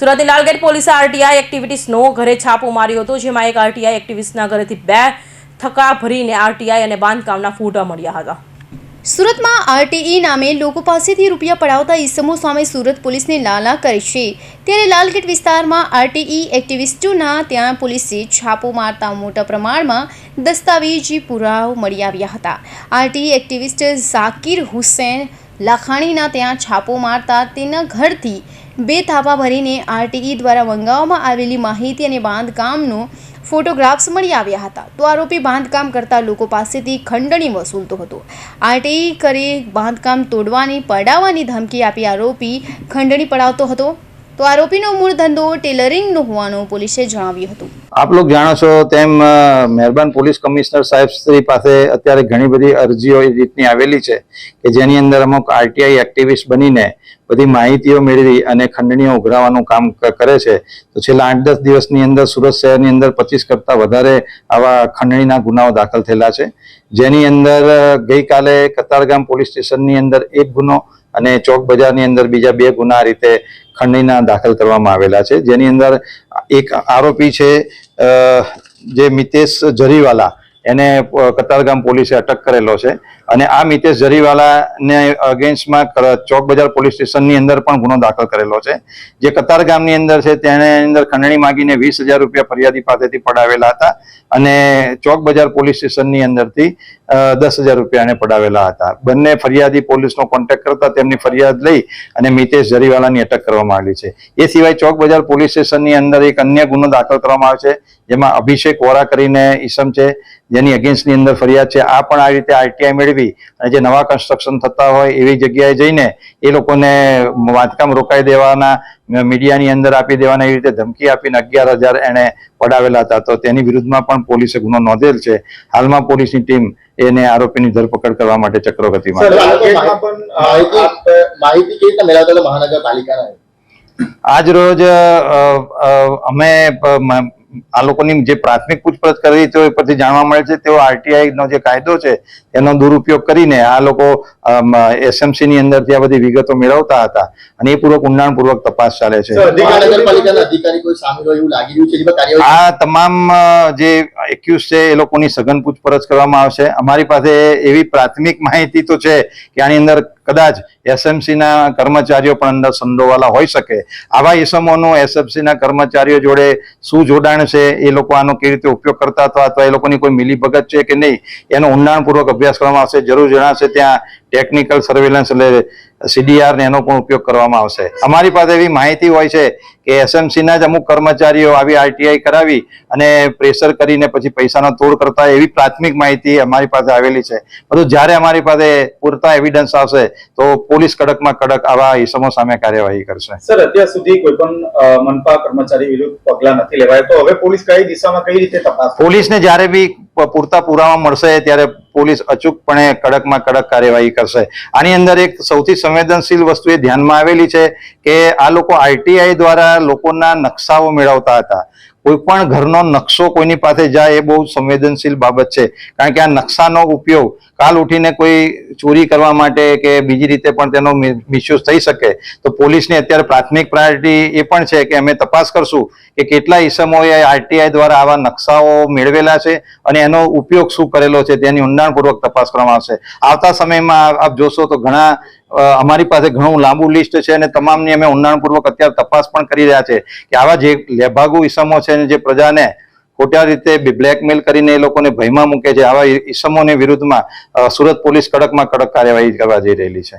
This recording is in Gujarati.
સુરતની લાલગેટ પોલીસે આરટીઆઈ એક્ટિવિટીઝનો ઘરે છાપો માર્યો હતો, જેમાં એક આરટીઆઈ એક્ટિવિસ્ટના ઘરેથી 2 થકા ભરીને આરટીઆઈ અને બાંધકામના ફોટા મળ્યા હતા। સુરતમાં આરટીઈ નામે લોકો પાસેથી રૂપિયા પડાવતા ઈસમો સામે સુરત પોલીસને લાલા કરી છે। ત્યારે લાલગેટ વિસ્તારમાં આરટીઈ એક્ટિવિસ્ટોના ત્યાં પોલીસે છાપો મારતા મોટા પ્રમાણમાં દસ્તાવેજી પુરાવા મળી આવ્યા હતા। આરટીઈ એક્ટિવિસ્ટ ઝાકીર હુસૈન લાખાણીના ત્યાં છાપો મારતા તેના ઘરથી 2 થાપા ભરીને આરટીઈ દ્વારા મંગાવવામાં આવેલી માહિતી અને બાંધકામનો ફોટોગ્રાફ્સ મળી આવ્યા હતા। તો આરોપી બાંધકામ કરતા લોકો પાસેથી ખંડણી વસૂલતો હતો। આરટીઈ કરે બાંધકામ તોડવાની પડાવવાની ધમકી આપી આરોપી ખંડણી પડાવતો હતો। તો આરોપીનો મૂળ ધંધો ટેલરિંગનો હોવાનું પોલીસે જણાવ્યું હતું। આપ લોગ જાણો છો તેમ મહેરબાન પોલીસ કમિશનર સાહેબ શ્રી પાસે અત્યારે ઘણી બધી અરજીઓ એ રીતની આવેલી છે કે જેની અંદર અમુક આરટીઆઈ એક્ટિવિસ્ટ બનીને બધી માહિતીઓ મેળવી અને ખંડણીઓ ઉઘરાવવાનું કામ કરે છે। તો છેલ્લા 8-10 દિવસની અંદર સુરત શહેરની અંદર 25 કરતાં વધારે આવા ખંડણીના ગુનાઓ દાખલ થયેલા છે, જેની અંદર ગઈકાલે કતારગામ પોલીસ સ્ટેશનની અંદર 1 ગુનો અને ચોક બજારની અંદર બીજા 2 ગુના આ રીતે ખંડણીના દાખલ કરવામાં આવેલા છે। જેની અંદર એક આરોપી છે જે મિતેશ જરીવાલા, એને કતારગામ પોલીસે અટક કરેલો છે અને આ મિતેશ જરીવાલાને અગેન્સ્ટમાં ચોક બજાર પોલીસ સ્ટેશનની અંદર પણ ગુનો દાખલ કરેલો છે। જે કતારગામની અંદર છે તેને અંદર ખંડણી માંગીને 20,000 રૂપિયા ફરિયાદી પાસેથી પડાવેલા હતા અને ચોક બજાર પોલીસ સ્ટેશનની અંદરથી 10,000 રૂપિયા એને પડાવેલા હતા। બંને ફરિયાદી પોલીસનો કોન્ટેક્ટ કરતા તેમની ફરિયાદ લઈ અને મિતેશ જરીવાલાની અટક કરવામાં આવેલી છે। એ સિવાય ચોક બજાર પોલીસ સ્ટેશનની અંદર એક અન્ય ગુનો દાખલ કરવામાં આવે છે, જેમાં અભિષેક વોરા કરીને ઈસમ છે, જેની અગેન્સ્ટની અંદર ફરિયાદ છે। આ પણ આ રીતે આરટીઆઈ મેળવી અને જે નવા કન્સ્ટ્રક્શન થતા હોય એવી જગ્યાએ જઈને એ લોકોને બાંધકામ રોકાઈ દેવાના, મીડિયાની અંદર આપી દેવાના એવી રીતે ધમકી આપીને 11,000 એને પડાવેલા હતા। તો તેની વિરુદ્ધમાં પણ પોલીસે ગુનો નોંધેલ છે। હાલમાં પોલીસની ટીમ એને આરોપીની ધરપકડ કરવા માટે ચક્રગતિમાં માહિતી કેવી રીતે મેળવતા મહાનગરપાલિકાના? આજ રોજ અમે આ લોકોની જે પ્રાથમિક પૂછપરછ કરી તો એ પરથી જાણવા મળે છે તેઓ આરટીઆઈ નો જે કાયદો છે એનો દુરુપયોગ કરીને આ લોકો એસએમસી ની અંદરથી આ બધી વિગતો મેળવતા હતા અને એ પૂર્વક ઊંડાણપૂર્વક તપાસ ચાલે છે। મહાનગરપાલિકાના અધિકારી કોઈ સામેલ હોય એવું લાગી રહ્યું છે? આ તમામ જે એક્યુઝ છે એ લોકોની સઘન પૂછપરછ કરવામાં આવશે। અમારી પાસે એવી પ્રાથમિક માહિતી તો છે કે આની અંદર કદાચ એસએમસી ના કર્મચારીઓ પણ અંદર સંડોવાલા હોઈ શકે। આવા ઇસમોનું એસએમસી ના કર્મચારીઓ જોડે શું જોડાણ છે, એ લોકો આનો કેવી રીતે ઉપયોગ કરતા હતા અથવા એ લોકોની કોઈ મિલીભગત છે કે નહીં, એનો ઊંડાણપૂર્વક અભ્યાસ કરવામાં આવશે। જરૂર જણાશે ત્યાં ટેકનિકલ સર્વેલન્સ એટલે CDR ને એનો પણ ઉપયોગ કરવામાં આવશે। અમારી પાસે એવી માહિતી હોય છે કે એસએમસી ના જ અમુક કર્મચારીઓ આવી આરટીઆઈ કરાવી અને પ્રેશર કરીને પછી પૈસાનો તોડ કરતા એવી પ્રાથમિક માહિતી અમારી પાસે આવેલી છે। બધું જ્યારે અમારી પાસે પૂરતા એવિડન્સ આવશે તો પોલીસ કડકમાં કડક આવા ઇસમો સામે કાર્યવાહી કરશે। સર, અત્યાર સુધી કોઈ પણ મનપા કર્મચારી વિરુદ્ધ પગલા નથી લેવાય, તો હવે પોલીસ કઈ દિશામાં કઈ રીતે તપાસ? પોલીસને જ્યારે બી પૂરતા પુરાવા મળશે ત્યારે પોલીસ અચૂકપણે કડકમાં કડક કાર્યવાહી કરશે। આની અંદર એક સૌથી સંવેદનશીલ વસ્તુ એ ધ્યાનમાં આવેલી છે કે આ લોકો આરટીઆઈ દ્વારા લોકોના નકશાઓ મેળવતા હતા। કોઈ પણ ઘરનો નકશો કોઈની પાસે જાય એ બહુ સંવેદનશીલ બાબત છે, કારણ કે આ નકશાનો ઉપયોગ કાલ ઉઠીને કોઈ ચોરી કરવા માટે કે બીજી રીતે પણ તેનો મિસયુઝ થઈ શકે। તો પોલીસની અત્યારે પ્રાથમિક પ્રાયોરિટી એ પણ છે કે અમે તપાસ કરશું કે કેટલા ઇસમોએ આરટીઆઈ દ્વારા આવા નકશાઓ મેળવેલા છે અને એનો ઉપયોગ શું કરેલો છે તેની ઊંડાણપૂર્વક તપાસ કરવામાં આવશે। આવતા સમયમાં આપ જોશો તો ઘણા અમારી પાસે ઘણું લાંબુ લિસ્ટ છે અને તમામની અમે ઊંડાણપૂર્વક અત્યારે તપાસ પણ કરી રહ્યા છે કે આવા જે લેભાગુ ઇસમો છે જે પ્રજાને ખોટા રીતે બ્લેકમેલ કરીને એ લોકોને ભયમાં મૂકે છે, આવા ઇસમોની વિરુદ્ધમાં સુરત પોલીસ કડકમાં કડક કાર્યવાહી કરવા જઈ રહેલી છે।